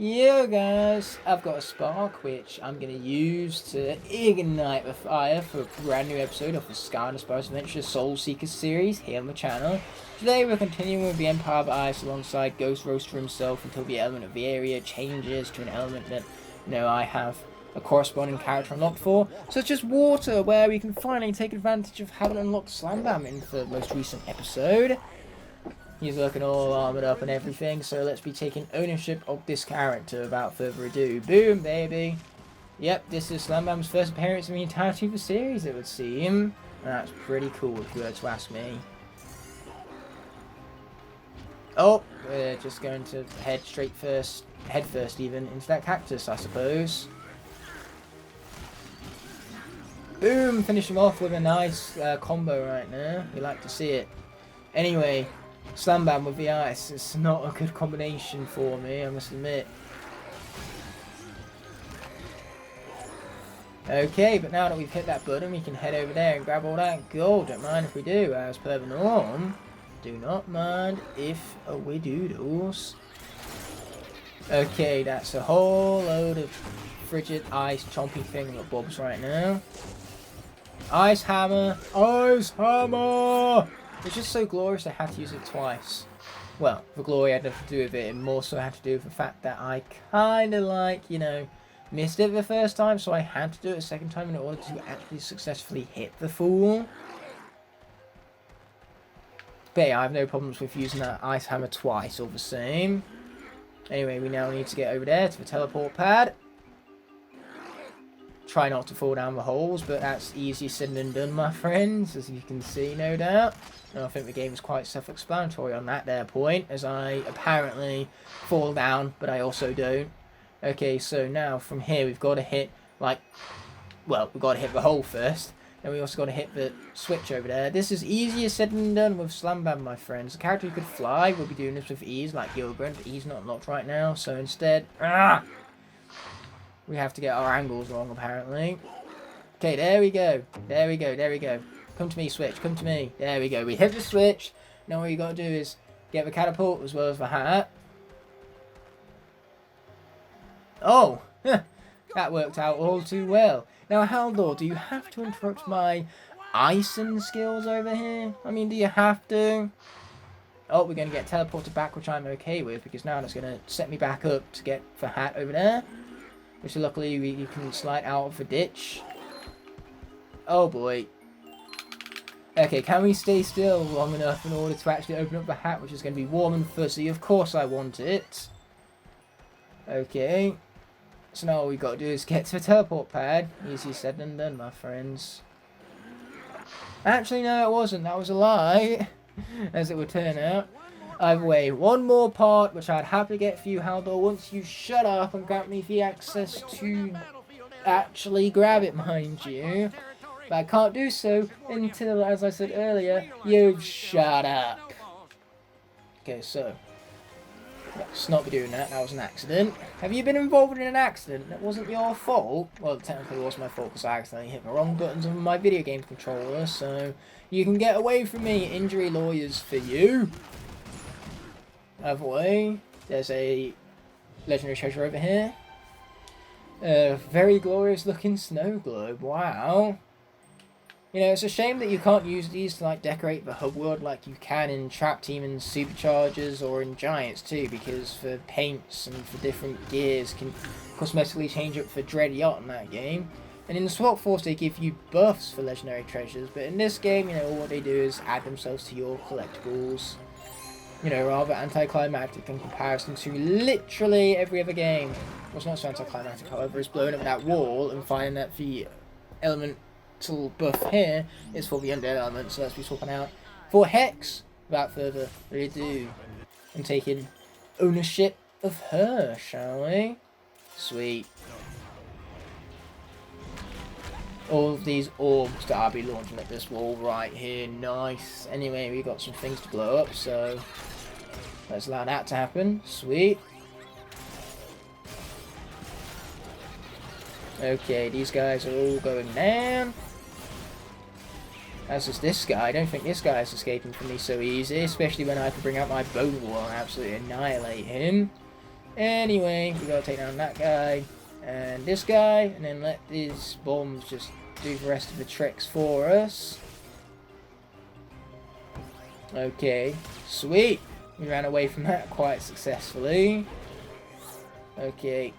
Yo guys, I've got a spark which I'm going to use to ignite the fire for a brand new episode of the Skylanders Spyro Adventure Soul Seekers series here on the channel. Today we're continuing with the Empire of Ice alongside Ghost Roaster himself until the element of the area changes to an element that, I have a corresponding character unlocked for, such as water, where we can finally take advantage of having unlocked Slam Bam in the most recent episode. He's looking all armoured up and everything, so let's be taking ownership of this character without further ado. Boom, baby! Yep, this is Slam Bam's first appearance in the entirety of the series, it would seem. And that's pretty cool if you were to ask me. Oh, we're just going to head first even, into that cactus, I suppose. Boom! Finish him off with a nice combo right now. You like to see it. Anyway, Slam Bam with the ice is not a good combination for me, I must admit. Okay, but now that we've hit that button, we can head over there and grab all that gold. Don't mind if we do, as per the norm. Do not mind if we do those. Okay, that's a whole load of frigid ice chompy thing that bobs right now. Ice hammer! Ice hammer! It's just so glorious I had to use it twice. Well, the glory had nothing to do with it, and more so had to do with the fact that I kind of like, missed it the first time, so I had to do it a second time in order to actually successfully hit the fool. But yeah, I have no problems with using that ice hammer twice, all the same. Anyway, we now need to get over there to the teleport pad. Try not to fall down the holes, but that's easier said than done, my friends, as you can see, no doubt. And I think the game is quite self-explanatory on that there point, as I apparently fall down, but I also don't. Okay, so now from here we've got to hit, we've got to hit the hole first. Then we also got to hit the switch over there. This is easier said than done with Slam Bam, my friends. The character who could fly will be doing this with ease, like Gilbrand, but he's not unlocked right now, so instead, we have to get our angles wrong, apparently. Okay, there we go. There we go, there we go. Come to me, switch, come to me. There we go, we hit the switch. Now all you got to do is get the catapult as well as the hat. Oh, that worked out all too well. Now, Haldor, do you have to interrupt my icing skills over here? I mean, do you have to? Oh, we're going to get teleported back, which I'm okay with, because now that's going to set me back up to get the hat over there. Which luckily you can slide out of the ditch. Oh boy. Okay, can we stay still long enough in order to actually open up the hat, which is going to be warm and fuzzy? Of course I want it. Okay. So now all we got to do is get to the teleport pad. Easier said than done, my friends. Actually, no, it wasn't. That was a lie. As it would turn out. Either way, one more part, which I'd happily get for you, Haldor, once you shut up and grant me the access to actually grab it, mind you. But I can't do so until, as I said earlier, you've shut up. Okay, so let's not be doing that. That was an accident. Have you been involved in an accident that wasn't your fault? Well, technically it was my fault because I accidentally hit the wrong buttons on my video game controller, so you can get away from me, injury lawyers for you. Either way, there's a legendary treasure over here. A very glorious looking snow globe, wow. It's a shame that you can't use these to decorate the hub world like you can in Trap Team and Superchargers or in Giants too, because the paints and for different gears can cosmetically change up for Dread Yacht in that game. And in the Swap Force they give you buffs for legendary treasures, but in this game, all what they do is add themselves to your collectibles. Rather anticlimactic in comparison to literally every other game. Well, it's not so anticlimactic, however, it's blowing up that wall and finding that the elemental buff here is for the Undead element, so let's be swapping out for Hex without further ado and taking ownership of her, shall we? Sweet. All of these orbs that I'll be launching at this wall right here, nice. Anyway, we got some things to blow up, so let's allow that to happen. Sweet. Okay, these guys are all going down. As is this guy. I don't think this guy is escaping from me so easy, especially when I can bring out my bone wall and absolutely annihilate him. Anyway, we gotta take down that guy and this guy, and then let these bombs just do the rest of the tricks for us. Okay, sweet. We ran away from that quite successfully. Okay,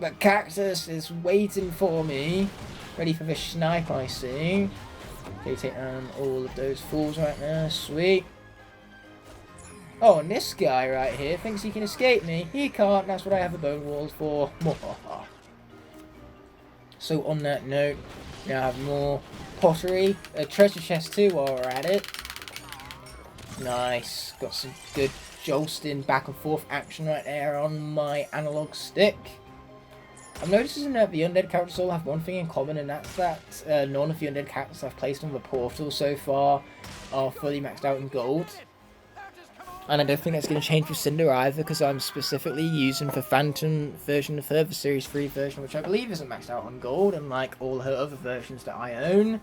the cactus is waiting for me, ready for the snipe, I see. Okay, take down all of those fools right now, sweet. Oh, and this guy right here thinks he can escape me. He can't, that's what I have the bone walls for. So on that note, we now have more pottery. A treasure chest too while we're at it. Nice. Got some good jolting back and forth action right there on my analog stick. I'm noticing that the Undead characters all have one thing in common, and that's that none of the Undead characters I've placed on the portal so far are fully maxed out in gold. And I don't think that's going to change with Cinder either, because I'm specifically using the Phantom version of her, the Series 3 version, which I believe isn't maxed out on gold, unlike all her other versions that I own.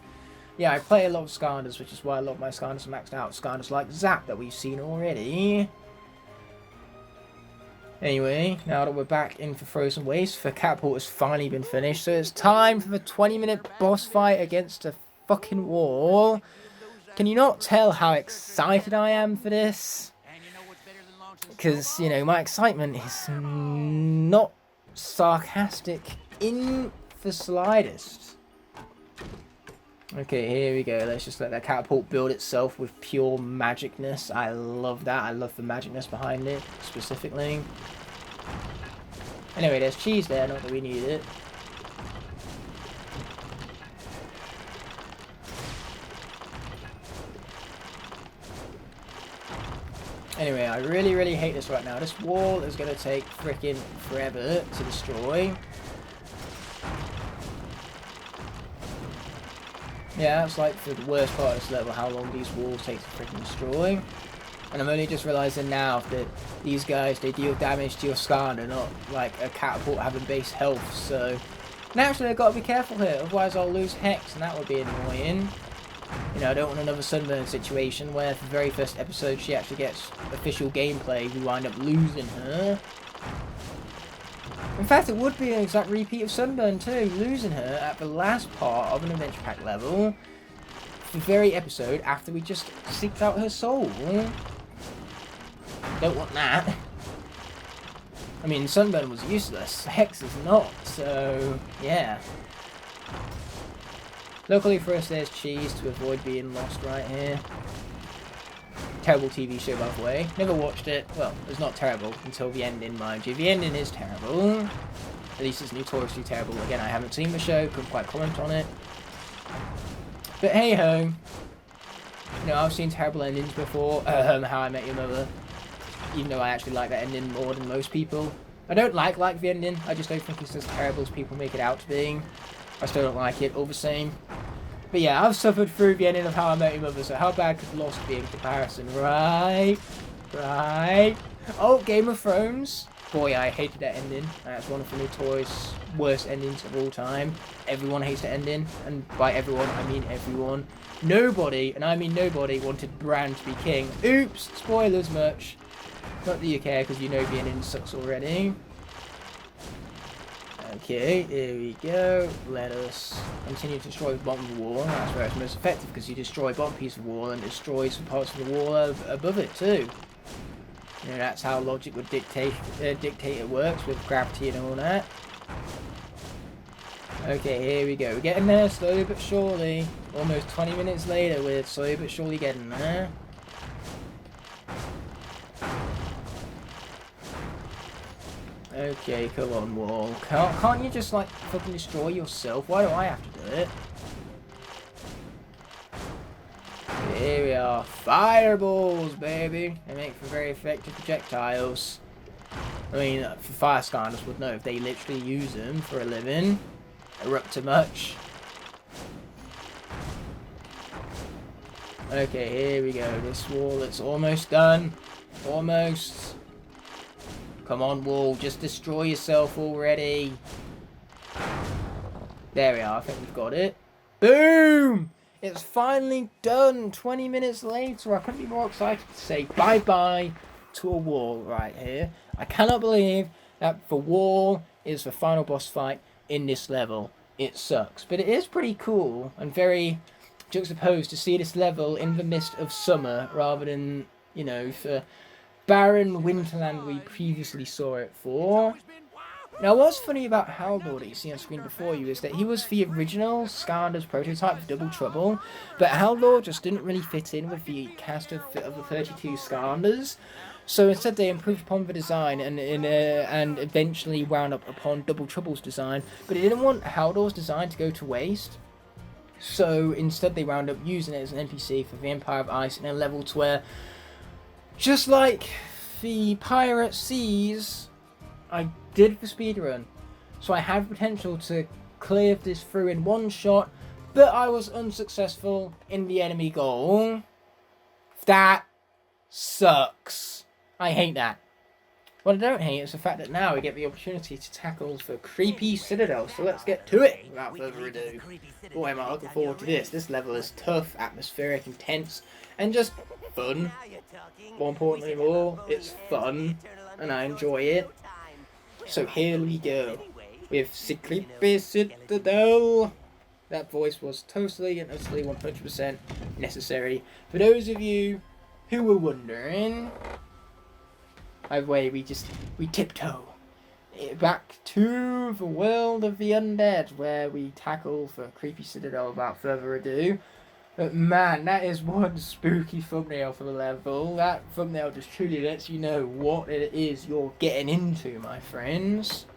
Yeah, I play a lot of Skylanders, which is why a lot of my Skylanders are maxed out. Skylanders like Zap that we've seen already. Anyway, now that we're back in for Frozen Waste, the catapult has finally been finished, so it's time for the 20-minute boss fight against a fucking wall. Can you not tell how excited I am for this? Because, you know, my excitement is not sarcastic in the slightest. Okay, here we go. Let's just let that catapult build itself with pure magicness. I love that. I love the magicness behind it, specifically. Anyway, there's cheese there, not that we need it. Anyway, I really hate this right now. This wall is going to take freaking forever to destroy. Yeah, that's like the worst part of this level, how long these walls take to freaking destroy. And I'm only just realising now that these guys, they deal damage to your Skylander, not like a catapult having base health. So, naturally I've got to be careful here, otherwise I'll lose Hex, and that would be annoying. You know, I don't want another Sunburn situation where for the very first episode she actually gets official gameplay, we wind up losing her. In fact, it would be an exact repeat of Sunburn too, losing her at the last part of an adventure pack level, the very episode after we just seeked out her soul. Don't want that. I mean, Sunburn was useless, Hex is not, so yeah. Luckily for us, there's cheese to avoid being lost right here. Terrible TV show, by the way. Never watched it. Well, it's not terrible until the ending, mind you. The ending is terrible. At least it's notoriously terrible. Again, I haven't seen the show, couldn't quite comment on it. But hey ho. You know, I've seen terrible endings before. How I Met Your Mother. Even though I actually like that ending more than most people. I don't like the ending. I just don't think it's as terrible as people make it out to be. I still don't like it all the same. But yeah, I've suffered through the ending of How I Met Your Mother, so how bad could Lost be in comparison? Right? Right? Oh, Game of Thrones. Boy, I hated that ending. That's one of the notorious worst endings of all time. Everyone hates the ending, and by everyone, I mean everyone. Nobody, and I mean nobody, wanted Bran to be king. Oops! Spoilers much. Not that you care, because you know the ending sucks already. Okay, here we go. Let us continue to destroy the bottom of the wall. That's where it's most effective, because you destroy a bottom piece of the wall and destroy some parts of the wall above it too. You know, that's how logic would dictate it works with gravity and all that. Okay, here we go. We're getting there slowly but surely. Almost 20 minutes later, we're slowly but surely getting there. Okay, come on, wall. Can't you just, like, fucking destroy yourself? Why do I have to do it? Here we are. Fireballs, baby! They make for very effective projectiles. I mean, for fire Skylanders would know if they literally use them for a living. They're up to much. Okay, here we go. This wall, it's almost done. Almost. Come on, wall, just destroy yourself already. There we are, I think we've got it. Boom! It's finally done. 20 minutes later, I couldn't be more excited to say bye-bye to a wall right here. I cannot believe that the wall is the final boss fight in this level. It sucks, but it is pretty cool and very juxtaposed to see this level in the midst of summer rather than, you know, the barren winterland we previously saw it for. Now, what's funny about Haldor that you see on screen before you is that he was the original Skylanders prototype for Double Trouble, but Haldor just didn't really fit in with the cast of the 32 Skylanders. So instead they improved upon the design and eventually wound up upon Double Trouble's design, but they didn't want Haldor's design to go to waste. So instead they wound up using it as an NPC for the Empire of Ice in a level to where, just like the Pirate Seas, I did the speedrun, so I have potential to clear this through in one shot, but I was unsuccessful in the enemy goal. That sucks. I hate that. What I don't hate is the fact that now we get the opportunity to tackle the creepy Citadel, so let's get to it without further ado. Boy, am I looking forward to this. This level is tough, atmospheric, intense, and just fun. More importantly of all, it's fun, and I enjoy it. So here we go, with Creepy Citadel. That voice was totally and utterly 100% necessary. For those of you who were wondering, either way, we tiptoe back to the world of the Undead, where we tackle the Creepy Citadel without further ado. But man, that is one spooky thumbnail for the level. That thumbnail just truly lets you know what it is you're getting into, my friends.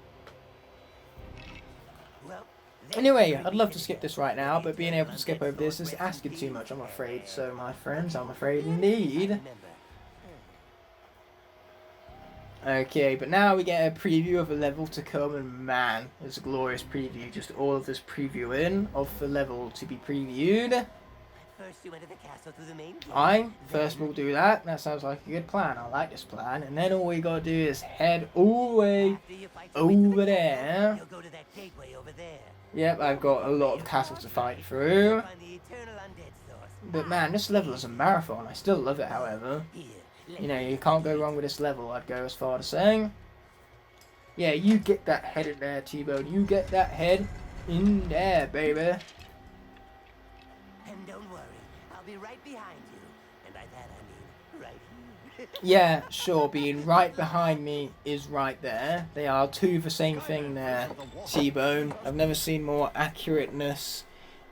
Anyway, I'd love to skip this right now, but being able to skip over this is asking too much, I'm afraid. So, my friends, I'm afraid indeed. Okay, but now we get a preview of a level to come, and man, it's a glorious preview. Just all of this previewing of the level to be previewed. First you enter the castle through the main gate. I first will do that. That sounds like a good plan. I like this plan. And then all we gotta do is head all the way over there. You'll go to that gateway over there. Yep, I've got a lot of castles to fight through. Find the eternal undead source. But man, this level is a marathon. I still love it, however. You know, you can't go wrong with this level, I'd go as far as saying. Yeah, you get that head in there, T-Bone. You get that head in there, baby. And don't worry, I'll be right behind you. And by that I mean right here. Yeah, sure, being right behind me is right there. They are two the same thing there, T-Bone. I've never seen more accurateness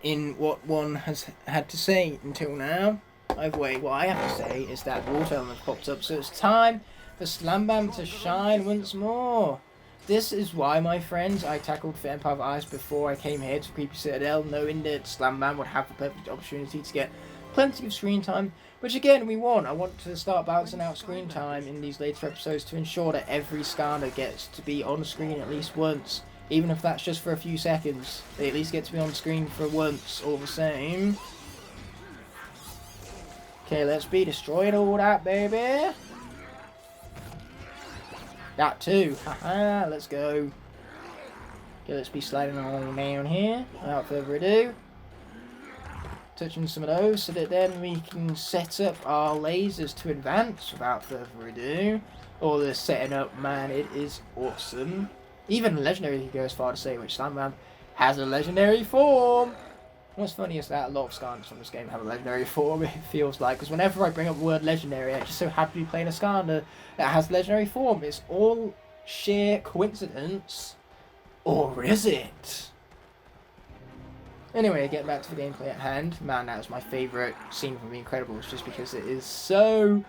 in what one has had to say until now. Either way, what I have to say is that water element popped up, so it's time for Slam Bam to shine once more. This is why, my friends, I tackled the Empire of Ice before I came here to Creepy Citadel, knowing that Slam Bam would have the perfect opportunity to get plenty of screen time, which again, we want. I want to start balancing out screen time in these later episodes to ensure that every Skylander gets to be on screen at least once, even if that's just for a few seconds. They at least get to be on screen for once, all the same. Okay, let's be destroying all that, baby. That too. Haha, let's go. Okay, let's be sliding on down here. Without further ado. Touching some of those so that then we can set up our lasers to advance without further ado. All this setting up, man, it is awesome. Even legendary can go as far to say which Slam Bam has a legendary form. What's funny is that a lot of Skylanders from this game have a legendary form, it feels like, because whenever I bring up the word legendary, I just so happen to be playing a Skylander that has legendary form. It's all sheer coincidence, or is it? Anyway, getting back to the gameplay at hand, man, that was my favourite scene from The Incredibles, just because it is so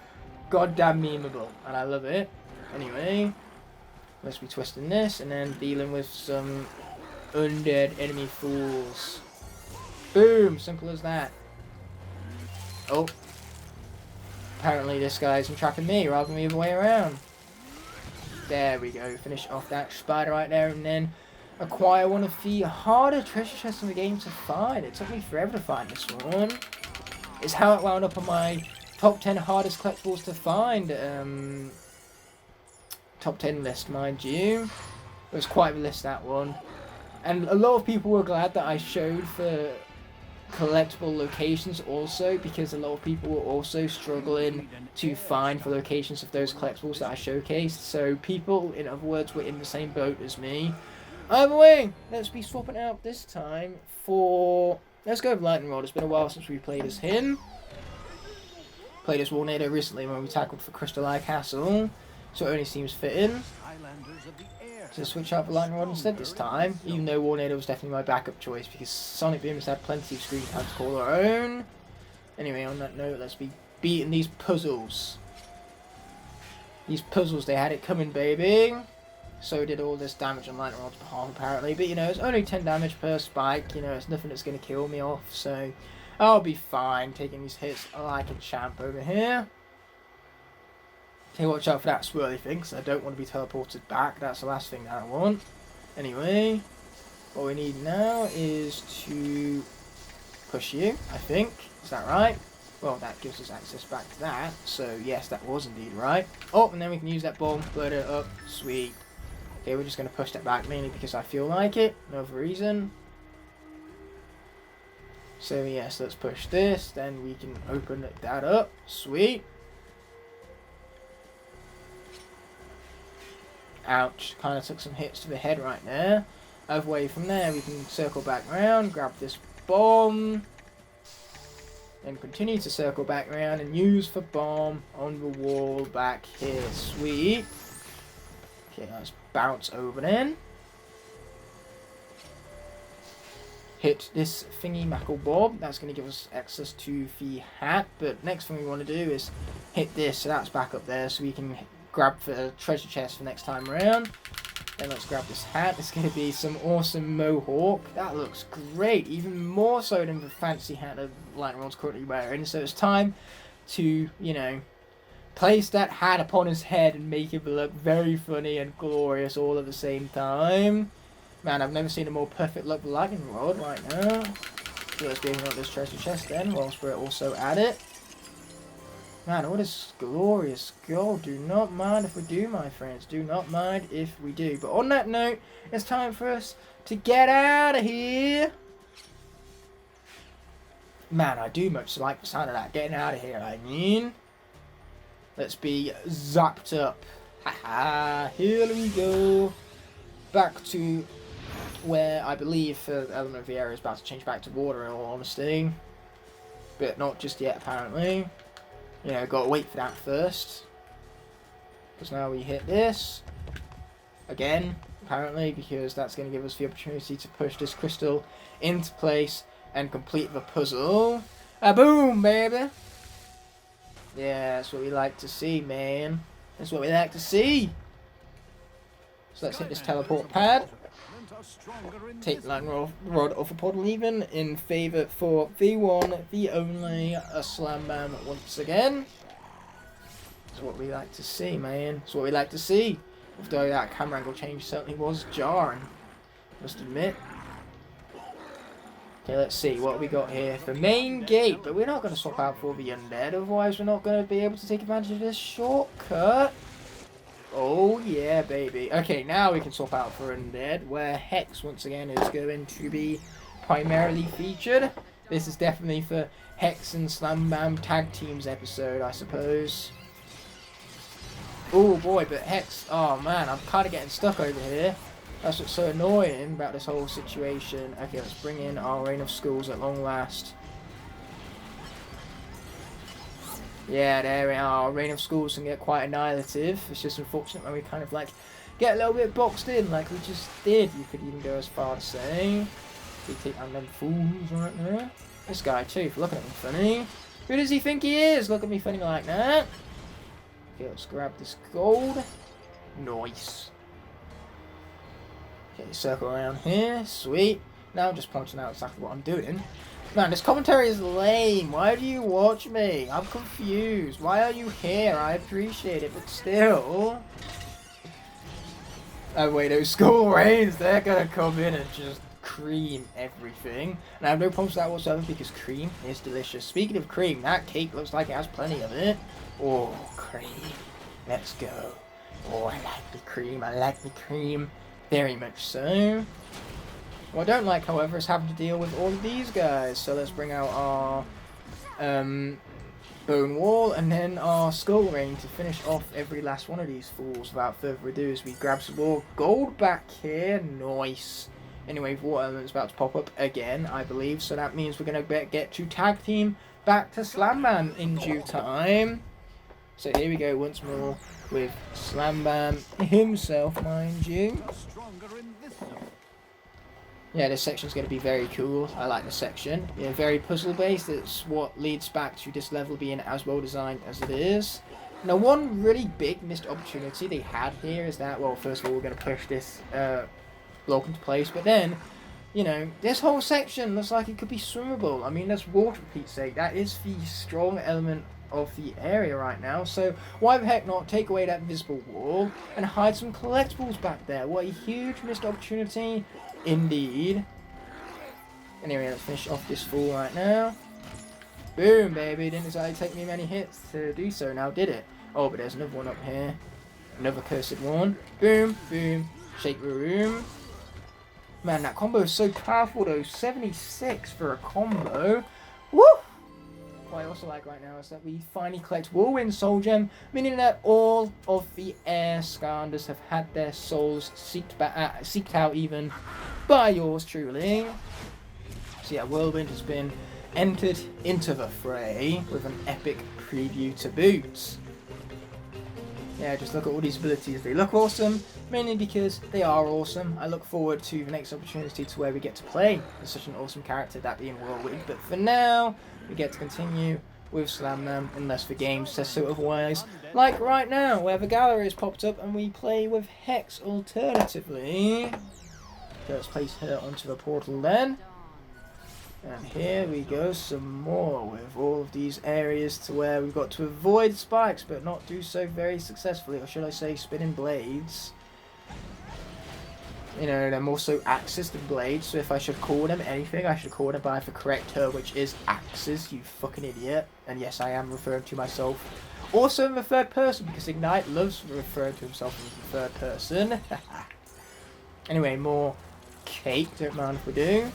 goddamn memeable, and I love it. Anyway, let's be twisting this, and then dealing with some undead enemy fools. Boom! Simple as that. Oh. Apparently this guy's entrapping me rather than the other way around. There we go. Finish off that spider right there and then acquire one of the harder treasure chests in the game to find. It took me forever to find this one. It's how it wound up on my top 10 hardest collectibles to find top 10 list, mind you. It was quite a list, that one. And a lot of people were glad that I showed the collectible locations also, because a lot of people were also struggling to find the locations of those collectibles that I showcased. So people, in other words, were in the same boat as me. Either way, let's be swapping out this time for... Let's go with Lightning Rod. It's been a while since we played as him. Played as Warnado recently when we tackled for Crystal Eye Castle, so it only seems fitting to switch out for Lightning Rod instead this time, even though Warnado was definitely my backup choice because Sonic Boom has had plenty of screen time to call our own. Anyway, on that note, let's be beating these puzzles. These puzzles, they had it coming, baby. So did all this damage on Lightning Rod's behalf, apparently. But, you know, it's only 10 damage per spike. You know, it's nothing that's going to kill me off. So, I'll be fine taking these hits like a champ over here. Okay, watch out for that swirly thing, because I don't want to be teleported back. That's the last thing that I want. Anyway, what we need now is to push you, I think. Is that right? Well, that gives us access back to that. So, yes, that was indeed right. Oh, and then we can use that bomb, blow it up. Sweet. Okay, we're just going to push that back, mainly because I feel like it. No other reason. So, yes, let's push this. Then we can open that up. Sweet. Ouch. Kind of took some hits to the head right there. Away from there, we can circle back around, grab this bomb. Then continue to circle back around and use the bomb on the wall back here. Sweet. Okay, let's bounce over then. Hit this thingy Mackle Bob. That's going to give us access to the hat. But next thing we want to do is hit this. So that's back up there so we can grab the treasure chest for next time around. Then let's grab this hat. It's going to be some awesome mohawk. That looks great. Even more so than the fancy hat that Lightning Rod's currently wearing. So it's time to, you know, place that hat upon his head and make it look very funny and glorious all at the same time. Man, I've never seen a more perfect look Lightning Rod right now. So let's be able to open up this treasure chest then, whilst we're also at it. Man, what is glorious gold. Do not mind if we do, my friends. Do not mind if we do. But on that note, it's time for us to get out of here. Man, I do much like the sound of that. Getting out of here, I mean. Let's be zapped up. Haha, here we go. Back to where I believe the element of the area is about to change back to water, in all honesty. But not just yet, apparently. You know, gotta wait for that first. Because now we hit this. Again, apparently, because that's going to give us the opportunity to push this crystal into place and complete the puzzle. Boom, baby! Yeah, that's what we like to see, man. That's what we like to see. So let's hit this teleport pad. Take the Lightning Rod off the portal even in favour for the one, the only, a Slam Bam once again. That's what we like to see, man. That's what we like to see. Although that camera angle change certainly was jarring, must admit. Okay, let's see what we got here. The main gate, but we're not going to swap out for the Undead, otherwise we're not going to be able to take advantage of this shortcut. Oh yeah, baby. Okay, now we can swap out for Undead, where Hex once again is going to be primarily featured. This is definitely for Hex and Slam Bam tag teams episode, I suppose. Oh boy, but Hex, oh man, I'm kind of getting stuck over here. That's what's so annoying about this whole situation. Okay, let's bring in our Reign of Skulls at long last. Yeah, there we are. Reign of Skulls can get quite annihilative. It's just unfortunate when we kind of like get a little bit boxed in like we just did. You could even go as far as saying. We take on them fools right there. This guy too, for looking at me funny. Who does he think he is? Look at me funny like that. Okay, let's grab this gold. Nice. Okay, circle around here. Sweet. Now I'm just pointing out exactly what I'm doing. Man, this commentary is lame. Why do you watch me? I'm confused. Why are you here? I appreciate it, but still. Oh wait, those Skull Rains, they're gonna come in and just cream everything. And I have no problems with that whatsoever because cream is delicious. Speaking of cream, that cake looks like it has plenty of it. Oh, cream. Let's go. Oh, I like the cream. I like the cream very much so. What I don't like, however, is having to deal with all of these guys. So let's bring out our bone wall and then our skull ring to finish off every last one of these fools. Without further ado, as we grab some more gold back here. Nice. Anyway, water element's about to pop up again, I believe. So that means we're going to get to tag team back to Slamman in due time. So here we go once more with Slamman himself, mind you. Yeah, this section's going to be very cool. I like this section. Yeah, very puzzle-based. It's what leads back to this level being as well designed as it is. Now, one really big missed opportunity they had here is that, well, first of all, we're going to push this block into place, but then, you know, this whole section looks like it could be swimmable. I mean, there's water, for Pete's sake. That is the strong element of the area right now, so why the heck not take away that invisible wall and hide some collectibles back there? What a huge missed opportunity indeed. Anyway, let's finish off this fool right now. Boom, baby. Didn't exactly take me many hits to do so, now did it? Oh, but there's another one up here, another cursed one. Boom, boom, shake the room. Man, that combo is so powerful though. 76 for a combo. Woo! What I also like right now is that we finally collect Whirlwind Soul Gem, meaning that all of the Air Skylanders have had their souls seeked out even by yours truly. So yeah, Whirlwind has been entered into the fray with an epic preview to boot. Yeah, just look at all these abilities. They look awesome, mainly because they are awesome. I look forward to the next opportunity to where we get to play with such an awesome character, that being Whirlwind. But for now, we get to continue with Slamman, unless the game says so otherwise. Like right now, where the gallery has popped up and we play with Hex alternatively. So let's place her onto the portal then. And here we go, some more with all of these areas to where we've got to avoid spikes, but not do so very successfully, or should I say spinning blades. You know, they're more so axes than blades, so if I should call them anything, I should call them by the correct term, which is axes, you fucking idiot. And yes, I am referring to myself also in the third person, because Ignite loves referring to himself in the third person. Anyway, more cake, don't mind if we do.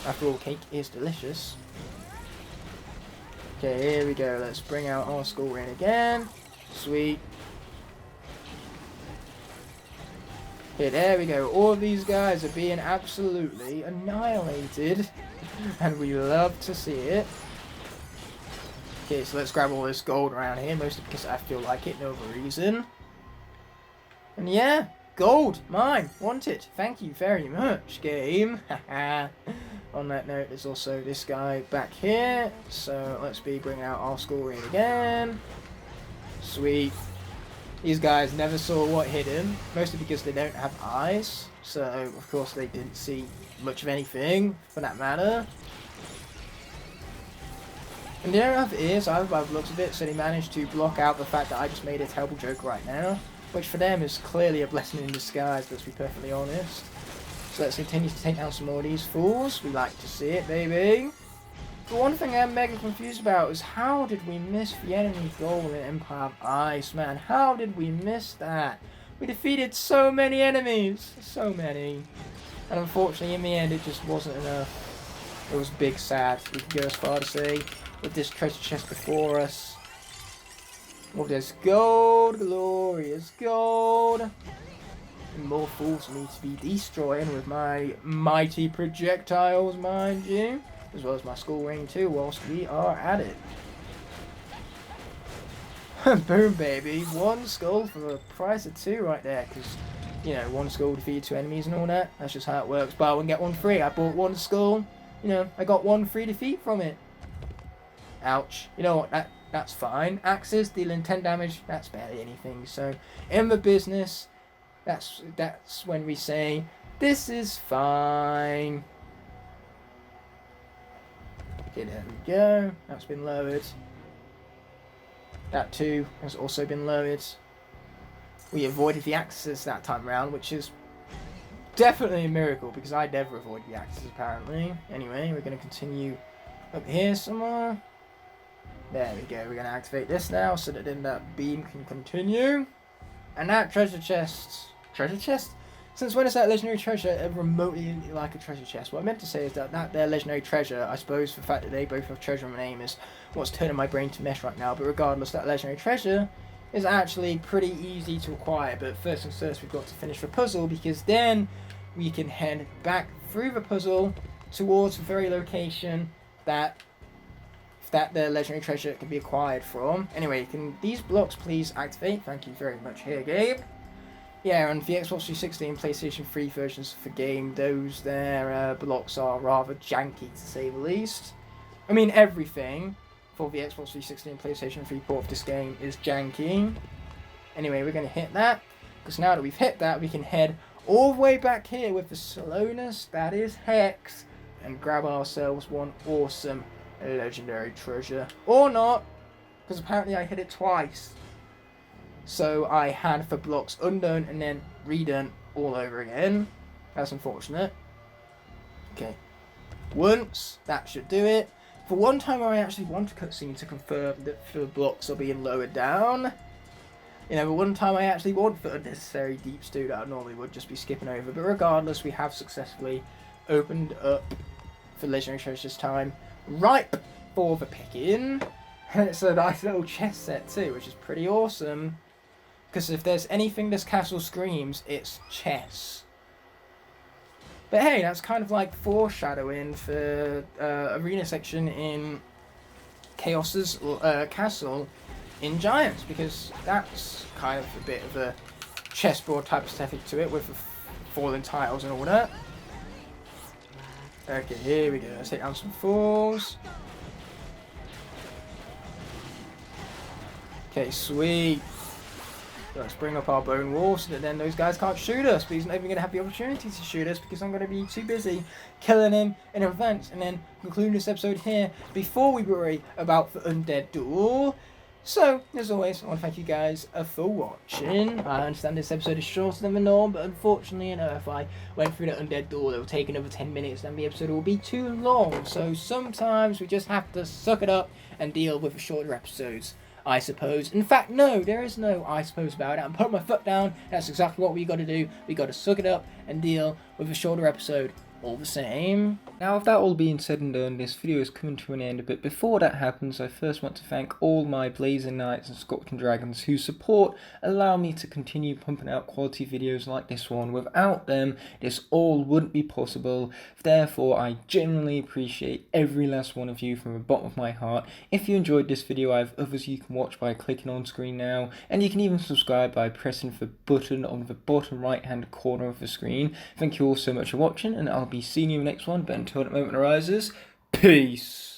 After all, cake is delicious. Okay, here we go. Let's bring out our skull ring again. Sweet. Okay, there we go. All of these guys are being absolutely annihilated. And we love to see it. Okay, so let's grab all this gold around here. Mostly because I feel like it, no other reason. And yeah, gold. Mine. Want it. Thank you very much, game. Haha. On that note, there's also this guy back here. So let's be bringing out our skull ring again. Sweet. These guys never saw what hit him, mostly because they don't have eyes. So of course they didn't see much of anything, for that matter. And they don't have ears either by the looks of it, so they managed to block out the fact that I just made a terrible joke right now. Which for them is clearly a blessing in disguise, let's be perfectly honest. So let's continue to take down some more of these fools. We like to see it, baby. But one thing I'm mega confused about is how did we miss the enemy goal in Empire of Ice, man? How did we miss that? We defeated so many enemies. So many. And unfortunately, in the end, it just wasn't enough. It was big sad. We could go as far to say, with this treasure chest before us. Oh, there's gold, glorious gold. More fools need to be destroying with my mighty projectiles, mind you. As well as my skull ring too, whilst we are at it. Boom, baby. One skull for the price of two right there. Because, you know, one skull defeated two enemies and all that. That's just how it works. Buy one, get one free. I bought one skull. You know, I got one free defeat from it. Ouch. You know what? That's fine. Axes dealing 10 damage. That's barely anything. So, in the business... That's when we say, this is fine. Okay, there we go. That's been lowered. That too has also been lowered. We avoided the axes that time round, which is definitely a miracle, because I never avoid the axes apparently. Anyway, we're going to continue up here somewhere. There we go. We're going to activate this now, so that then that beam can continue. And that treasure chest... Treasure chest? Since when is that legendary treasure remotely like a treasure chest? What I meant to say is that their legendary treasure, I suppose the fact that they both have treasure in the name is what's turning my brain to mesh right now, but regardless, that legendary treasure is actually pretty easy to acquire. But first things first, we've got to finish the puzzle, because then we can head back through the puzzle towards the very location that the legendary treasure can be acquired from. Anyway, can these blocks please activate? Thank you very much here, Gabe. Yeah, and the Xbox 360 and PlayStation 3 versions of the game, those there blocks are rather janky, to say the least. I mean, everything for the Xbox 360 and PlayStation 3 port of this game is janky. Anyway, we're going to hit that, because now that we've hit that, we can head all the way back here with the slowness that is Hex, and grab ourselves one awesome legendary treasure. Or not, because apparently I hit it twice. So I had the blocks undone and then redone all over again. That's unfortunate. Okay. Once, that should do it. For one time where I actually want a cutscene to confirm that the blocks are being lowered down. You know, the one time I actually want the unnecessary deep stew that I normally would just be skipping over. But regardless, we have successfully opened up for legendary treasure this time. Ripe for the picking. And it's a nice little chest set too, which is pretty awesome. Because if there's anything this castle screams, it's chess. But hey, that's kind of like foreshadowing for arena section in Chaos's castle in Giants, because that's kind of a bit of a chessboard type aesthetic to it with the falling tiles and all that. Okay, here we go. Let's take down some falls. Okay, sweet. Let's bring up our bone wall so that then those guys can't shoot us. But he's not even going to have the opportunity to shoot us because I'm going to be too busy killing him in advance. And then concluding this episode here before we worry about the Undead duel. So, as always, I want to thank you guys for watching. I understand this episode is shorter than the norm, but unfortunately, you know, if I went through the Undead duel, it will take another 10 minutes, then the episode will be too long. So sometimes we just have to suck it up and deal with the shorter episodes, I suppose. In fact, no, there is no I suppose about it. I'm putting my foot down. That's exactly what we got to do. We got to suck it up and deal with a shorter episode all the same. Now, with that all being said and done, this video is coming to an end, but before that happens, I first want to thank all my Blazing Knights and Scorpion Dragons whose support allow me to continue pumping out quality videos like this one. Without them, this all wouldn't be possible. Therefore, I genuinely appreciate every last one of you from the bottom of my heart. If you enjoyed this video, I have others you can watch by clicking on screen now, and you can even subscribe by pressing the button on the bottom right hand corner of the screen. Thank you all so much for watching, and I'll be seeing you in the next one, but until that moment arises, peace!